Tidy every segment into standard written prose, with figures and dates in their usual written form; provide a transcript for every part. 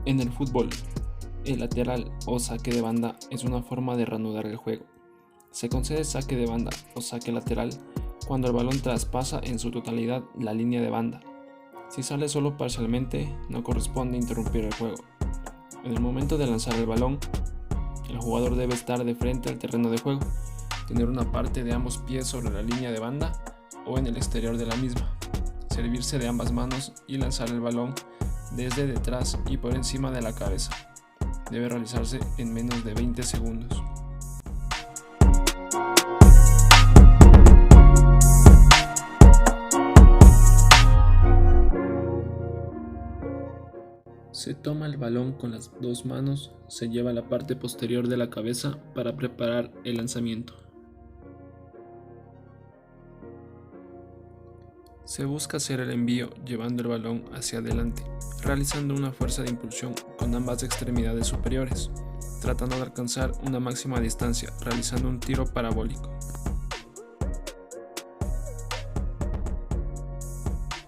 En el fútbol, el lateral o saque de banda es una forma de reanudar el juego. Se concede saque de banda o saque lateral cuando el balón traspasa en su totalidad la línea de banda. Si sale solo parcialmente, no corresponde interrumpir el juego. En el momento de lanzar el balón, el jugador debe estar de frente al terreno de juego, tener una parte de ambos pies sobre la línea de banda o en el exterior de la misma, servirse de ambas manos y lanzar el balón desde detrás y por encima de la cabeza. Debe realizarse en menos de 20 segundos. Se toma el balón con las dos manos, se lleva a la parte posterior de la cabeza para preparar el lanzamiento. Se busca hacer el envío llevando el balón hacia adelante, realizando una fuerza de impulsión con ambas extremidades superiores, tratando de alcanzar una máxima distancia, realizando un tiro parabólico.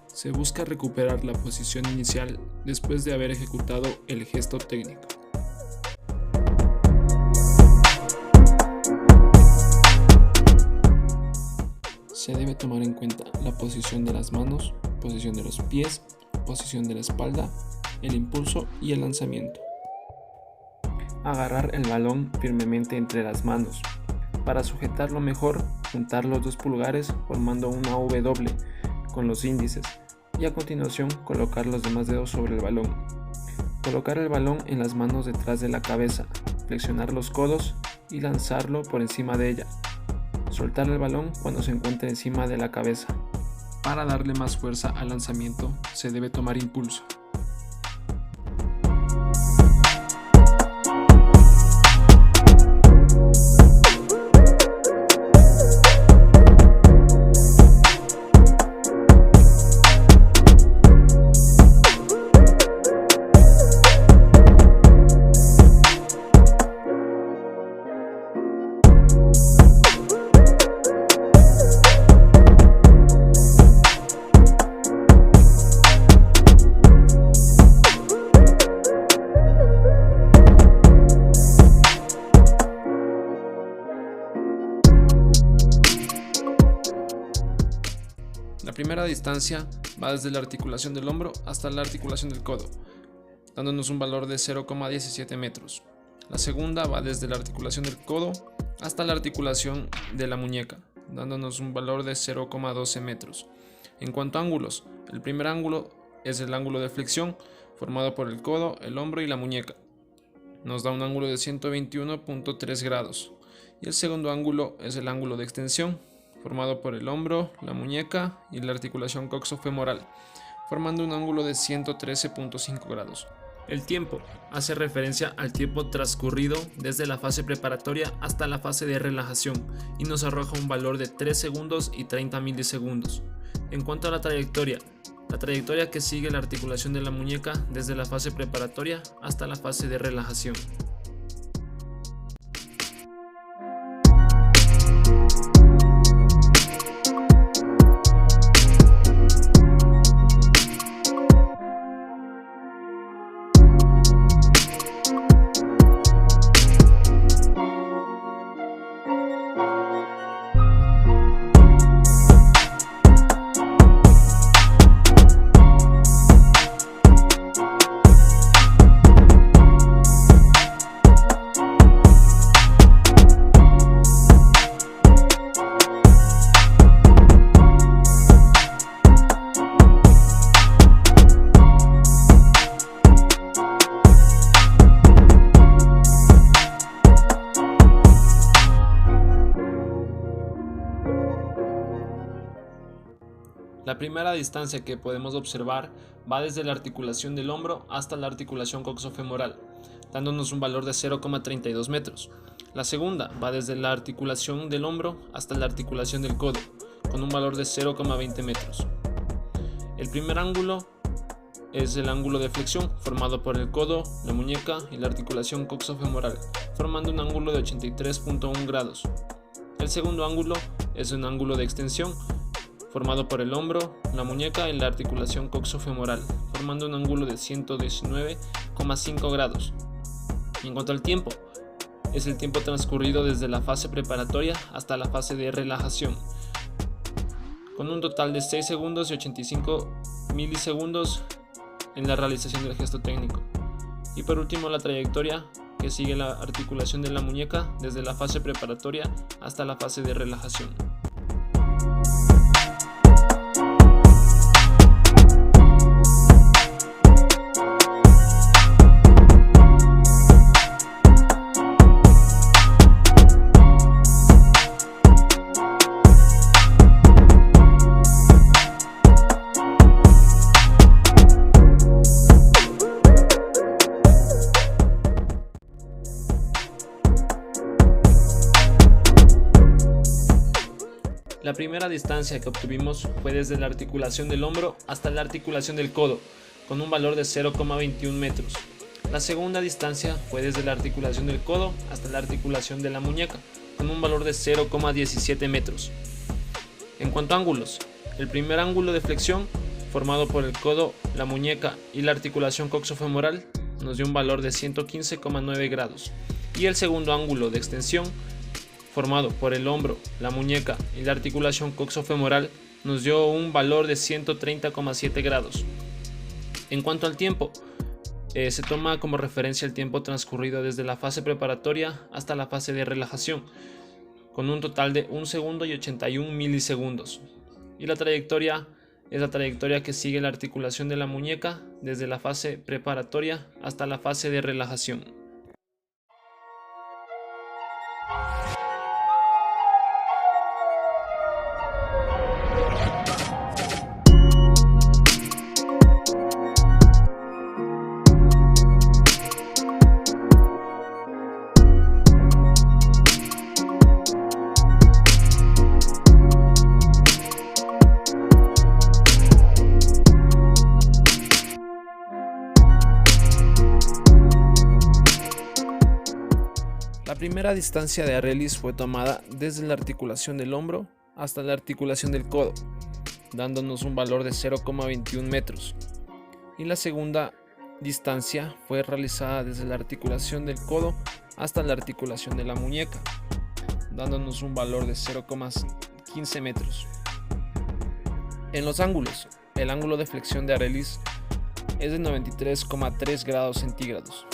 Se busca recuperar la posición inicial después de haber ejecutado el gesto técnico. Se debe tomar en cuenta la posición de las manos, posición de los pies, posición de la espalda, el impulso y el lanzamiento. Agarrar el balón firmemente entre las manos. Para sujetarlo mejor, juntar los dos pulgares formando una W con los índices y a continuación colocar los demás dedos sobre el balón. Colocar el balón en las manos detrás de la cabeza, flexionar los codos y lanzarlo por encima de ella. Soltar el balón cuando se encuentre encima de la cabeza. Para darle más fuerza al lanzamiento, se debe tomar impulso. La primera distancia va desde la articulación del hombro hasta la articulación del codo, dándonos un valor de 0,17 metros. La segunda va desde la articulación del codo hasta la articulación de la muñeca, dándonos un valor de 0,12 metros. En cuanto a ángulos, el primer ángulo es el ángulo de flexión, formado por el codo, el hombro y la muñeca. Nos da un ángulo de 121.3 grados. Y el segundo ángulo es el ángulo de extensión, formado por el hombro, la muñeca y la articulación coxofemoral, formando un ángulo de 113.5 grados. El tiempo hace referencia al tiempo transcurrido desde la fase preparatoria hasta la fase de relajación y nos arroja un valor de 3 segundos y 30 milisegundos. En cuanto a la trayectoria que sigue la articulación de la muñeca desde la fase preparatoria hasta la fase de relajación. primera distancia que podemos observar va desde la articulación del hombro hasta la articulación coxofemoral, dándonos un valor de 0,32 metros. La segunda va desde la articulación del hombro hasta la articulación del codo, con un valor de 0,20 metros. El primer ángulo es el ángulo de flexión, formado por el codo, la muñeca y la articulación coxofemoral, formando un ángulo de 83,1 grados. El segundo ángulo es un ángulo de extensión, formado por el hombro, la muñeca y la articulación coxofemoral, formando un ángulo de 119,5 grados. Y en cuanto al tiempo, es el tiempo transcurrido desde la fase preparatoria hasta la fase de relajación, con un total de 6 segundos y 85 milisegundos en la realización del gesto técnico. Y por último, la trayectoria que sigue la articulación de la muñeca desde la fase preparatoria hasta la fase de relajación. La primera distancia que obtuvimos fue desde la articulación del hombro hasta la articulación del codo, con un valor de 0,21 metros. La segunda distancia fue desde la articulación del codo hasta la articulación de la muñeca, con un valor de 0,17 metros. En cuanto a ángulos, el primer ángulo de flexión, formado por el codo, la muñeca y la articulación coxofemoral, nos dio un valor de 115,9 grados. Y el segundo ángulo de extensión, formado por el hombro, la muñeca y la articulación coxofemoral, nos dio un valor de 130,7 grados. En cuanto al tiempo, se toma como referencia el tiempo transcurrido desde la fase preparatoria hasta la fase de relajación, con un total de 1 segundo y 81 milisegundos. Y la trayectoria es la trayectoria que sigue la articulación de la muñeca desde la fase preparatoria hasta la fase de relajación. La primera distancia de Arelis fue tomada desde la articulación del hombro hasta la articulación del codo, dándonos un valor de 0,21 metros. Y la segunda distancia fue realizada desde la articulación del codo hasta la articulación de la muñeca, dándonos un valor de 0,15 metros. En los ángulos, el ángulo de flexión de Arelis es de 93,3 grados centígrados.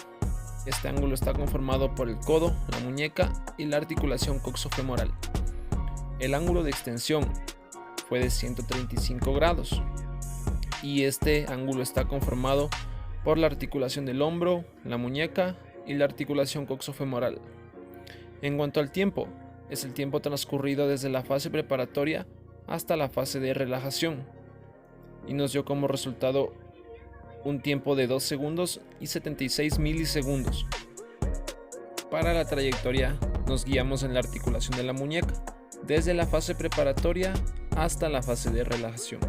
Este ángulo está conformado por el codo, la muñeca y la articulación coxofemoral. El ángulo de extensión fue de 135 grados y este ángulo está conformado por la articulación del hombro, la muñeca y la articulación coxofemoral. En cuanto al tiempo, es el tiempo transcurrido desde la fase preparatoria hasta la fase de relajación y nos dio como resultado un tiempo de 2 segundos y 76 milisegundos. Para la trayectoria nos guiamos en la articulación de la muñeca, desde la fase preparatoria hasta la fase de relajación.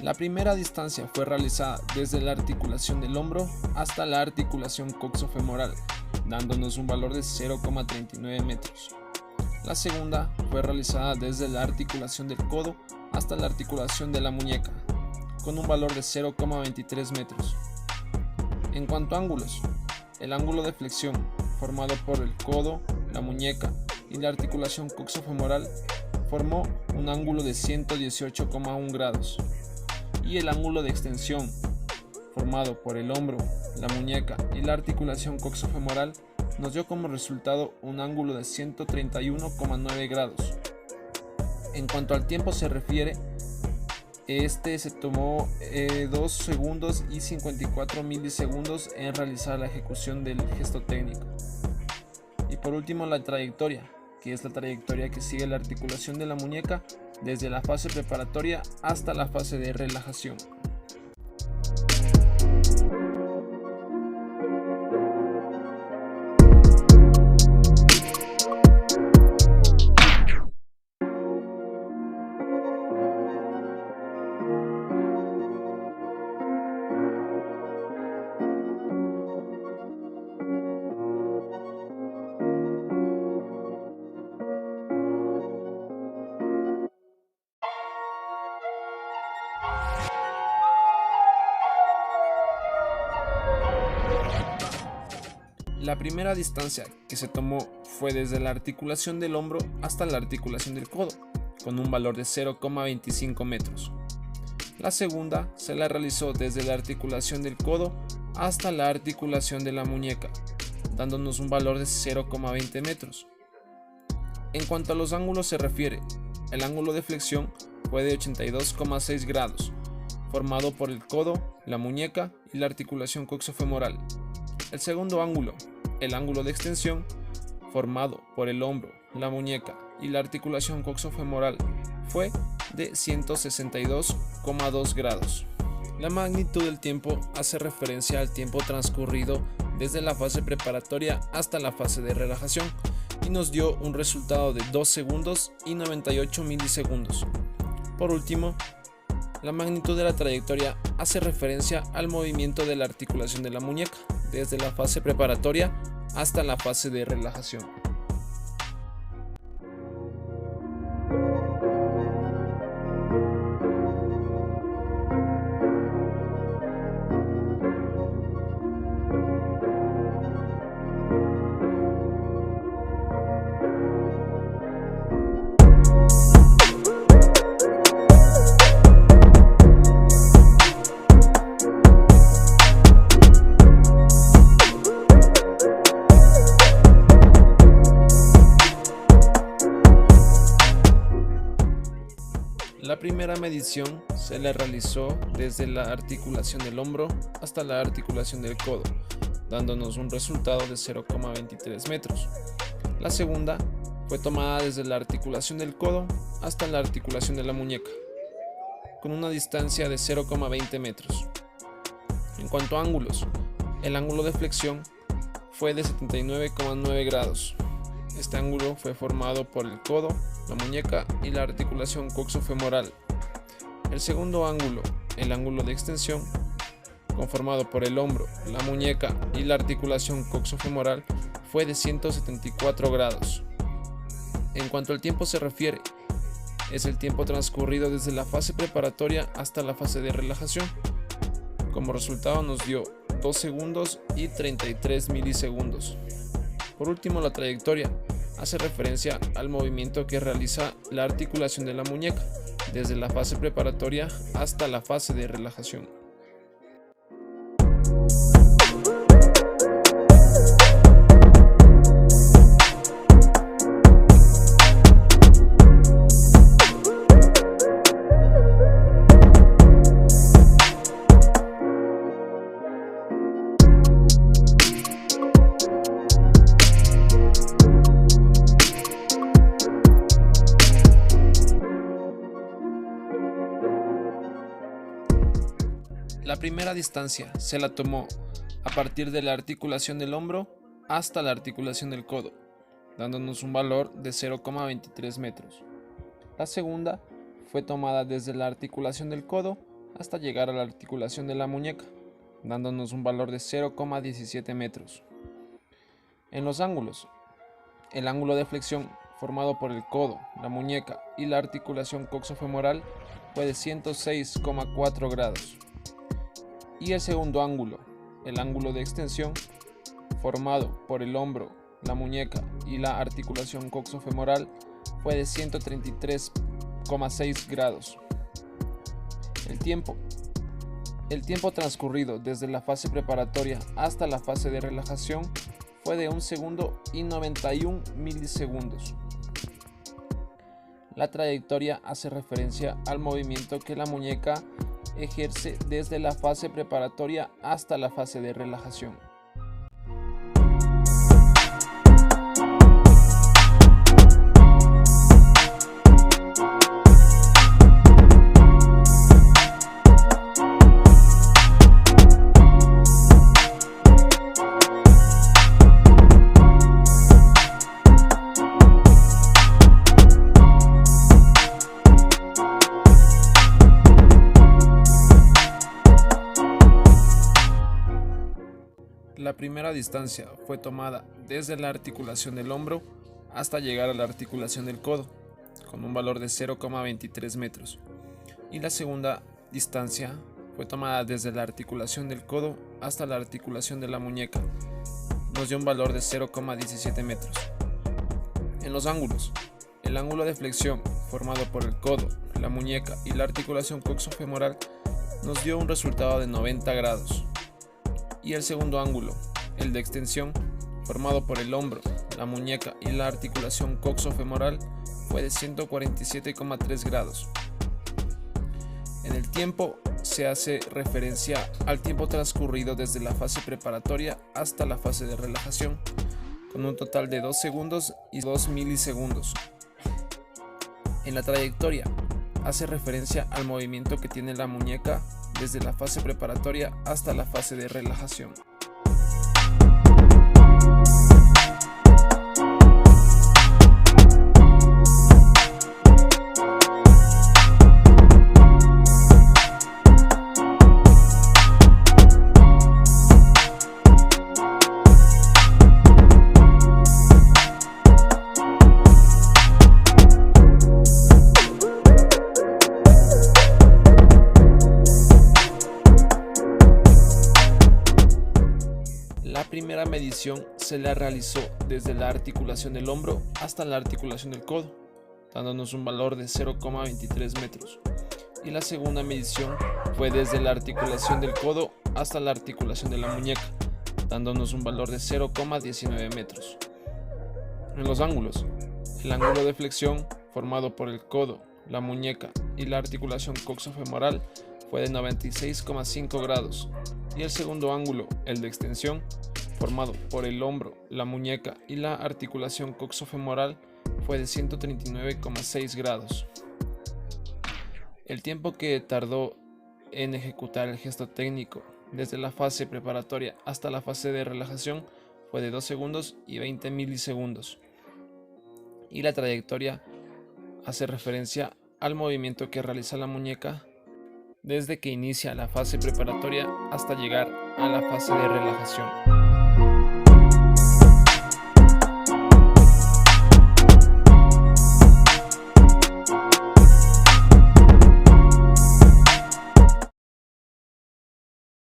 La primera distancia fue realizada desde la articulación del hombro hasta la articulación coxofemoral, dándonos un valor de 0,39 metros. La segunda fue realizada desde la articulación del codo hasta la articulación de la muñeca, con un valor de 0,23 metros. En cuanto a ángulos, el ángulo de flexión, formado por el codo, la muñeca y la articulación coxofemoral, formó un ángulo de 118,1 grados y el ángulo de extensión formado por el hombro, la muñeca y la articulación coxofemoral nos dio como resultado un ángulo de 131,9 grados. En cuanto al tiempo se refiere, este se tomó 2 segundos y 54 milisegundos en realizar la ejecución del gesto técnico. Y por último, la trayectoria, que es la trayectoria que sigue la articulación de la muñeca desde la fase preparatoria hasta la fase de relajación. La primera distancia que se tomó fue desde la articulación del hombro hasta la articulación del codo, con un valor de 0,25 metros. La segunda se la realizó desde la articulación del codo hasta la articulación de la muñeca, dándonos un valor de 0,20 metros. En cuanto a los ángulos se refiere, el ángulo de flexión fue de 82,6 grados, formado por el codo, la muñeca y la articulación coxofemoral. El segundo ángulo, el ángulo de extensión, formado por el hombro, la muñeca y la articulación coxofemoral, fue de 162,2 grados. La magnitud del tiempo hace referencia al tiempo transcurrido desde la fase preparatoria hasta la fase de relajación y nos dio un resultado de 2 segundos y 98 milisegundos. Por último, la magnitud de la trayectoria hace referencia al movimiento de la articulación de la muñeca desde la fase preparatoria hasta la fase de relajación. La primera medición se le realizó desde la articulación del hombro hasta la articulación del codo, dándonos un resultado de 0,23 metros. La segunda fue tomada desde la articulación del codo hasta la articulación de la muñeca, con una distancia de 0,20 metros. En cuanto a ángulos, el ángulo de flexión fue de 79,9 grados. Este ángulo fue formado por el codo, la muñeca y la articulación coxofemoral. El segundo ángulo, el ángulo de extensión, conformado por el hombro, la muñeca y la articulación coxofemoral, fue de 174 grados. En cuanto al tiempo se refiere, es el tiempo transcurrido desde la fase preparatoria hasta la fase de relajación. Como resultado nos dio 2 segundos y 33 milisegundos. Por último, la trayectoria hace referencia al movimiento que realiza la articulación de la muñeca desde la fase preparatoria hasta la fase de relajación. La primera distancia se la tomó a partir de la articulación del hombro hasta la articulación del codo, dándonos un valor de 0,23 metros. La segunda fue tomada desde la articulación del codo hasta llegar a la articulación de la muñeca, dándonos un valor de 0,17 metros. En los ángulos, el ángulo de flexión formado por el codo, la muñeca y la articulación coxofemoral fue de 106,4 grados. Y el segundo ángulo, el ángulo de extensión, formado por el hombro, la muñeca y la articulación coxofemoral, fue de 133,6 grados. El tiempo transcurrido desde la fase preparatoria hasta la fase de relajación fue de 1 segundo y 91 milisegundos. La trayectoria hace referencia al movimiento que la muñeca ejerce desde la fase preparatoria hasta la fase de relajación. La primera distancia fue tomada desde la articulación del hombro hasta llegar a la articulación del codo, con un valor de 0,23 metros. Y la segunda distancia fue tomada desde la articulación del codo hasta la articulación de la muñeca. Nos dio un valor de 0,17 metros. En los ángulos, el ángulo de flexión formado por el codo, la muñeca y la articulación coxofemoral nos dio un resultado de 90 grados. Y el segundo ángulo, el de extensión, formado por el hombro, la muñeca y la articulación coxofemoral, fue de 147,3 grados. En el tiempo se hace referencia al tiempo transcurrido desde la fase preparatoria hasta la fase de relajación, con un total de 2 segundos y 2 milisegundos. En la trayectoria hace referencia al movimiento que tiene la muñeca desde la fase preparatoria hasta la fase de relajación. La primera medición se la realizó desde la articulación del hombro hasta la articulación del codo, dándonos un valor de 0,23 metros. Y la segunda medición fue desde la articulación del codo hasta la articulación de la muñeca, dándonos un valor de 0,19 metros. En los ángulos, el ángulo de flexión formado por el codo, la muñeca y la articulación coxofemoral fue de 96,5 grados. Y el segundo ángulo, el de extensión, formado por el hombro, la muñeca y la articulación coxofemoral, fue de 139,6 grados. El tiempo que tardó en ejecutar el gesto técnico desde la fase preparatoria hasta la fase de relajación fue de 2 segundos y 20 milisegundos. Y la trayectoria hace referencia al movimiento que realiza la muñeca desde que inicia la fase preparatoria hasta llegar a la fase de relajación.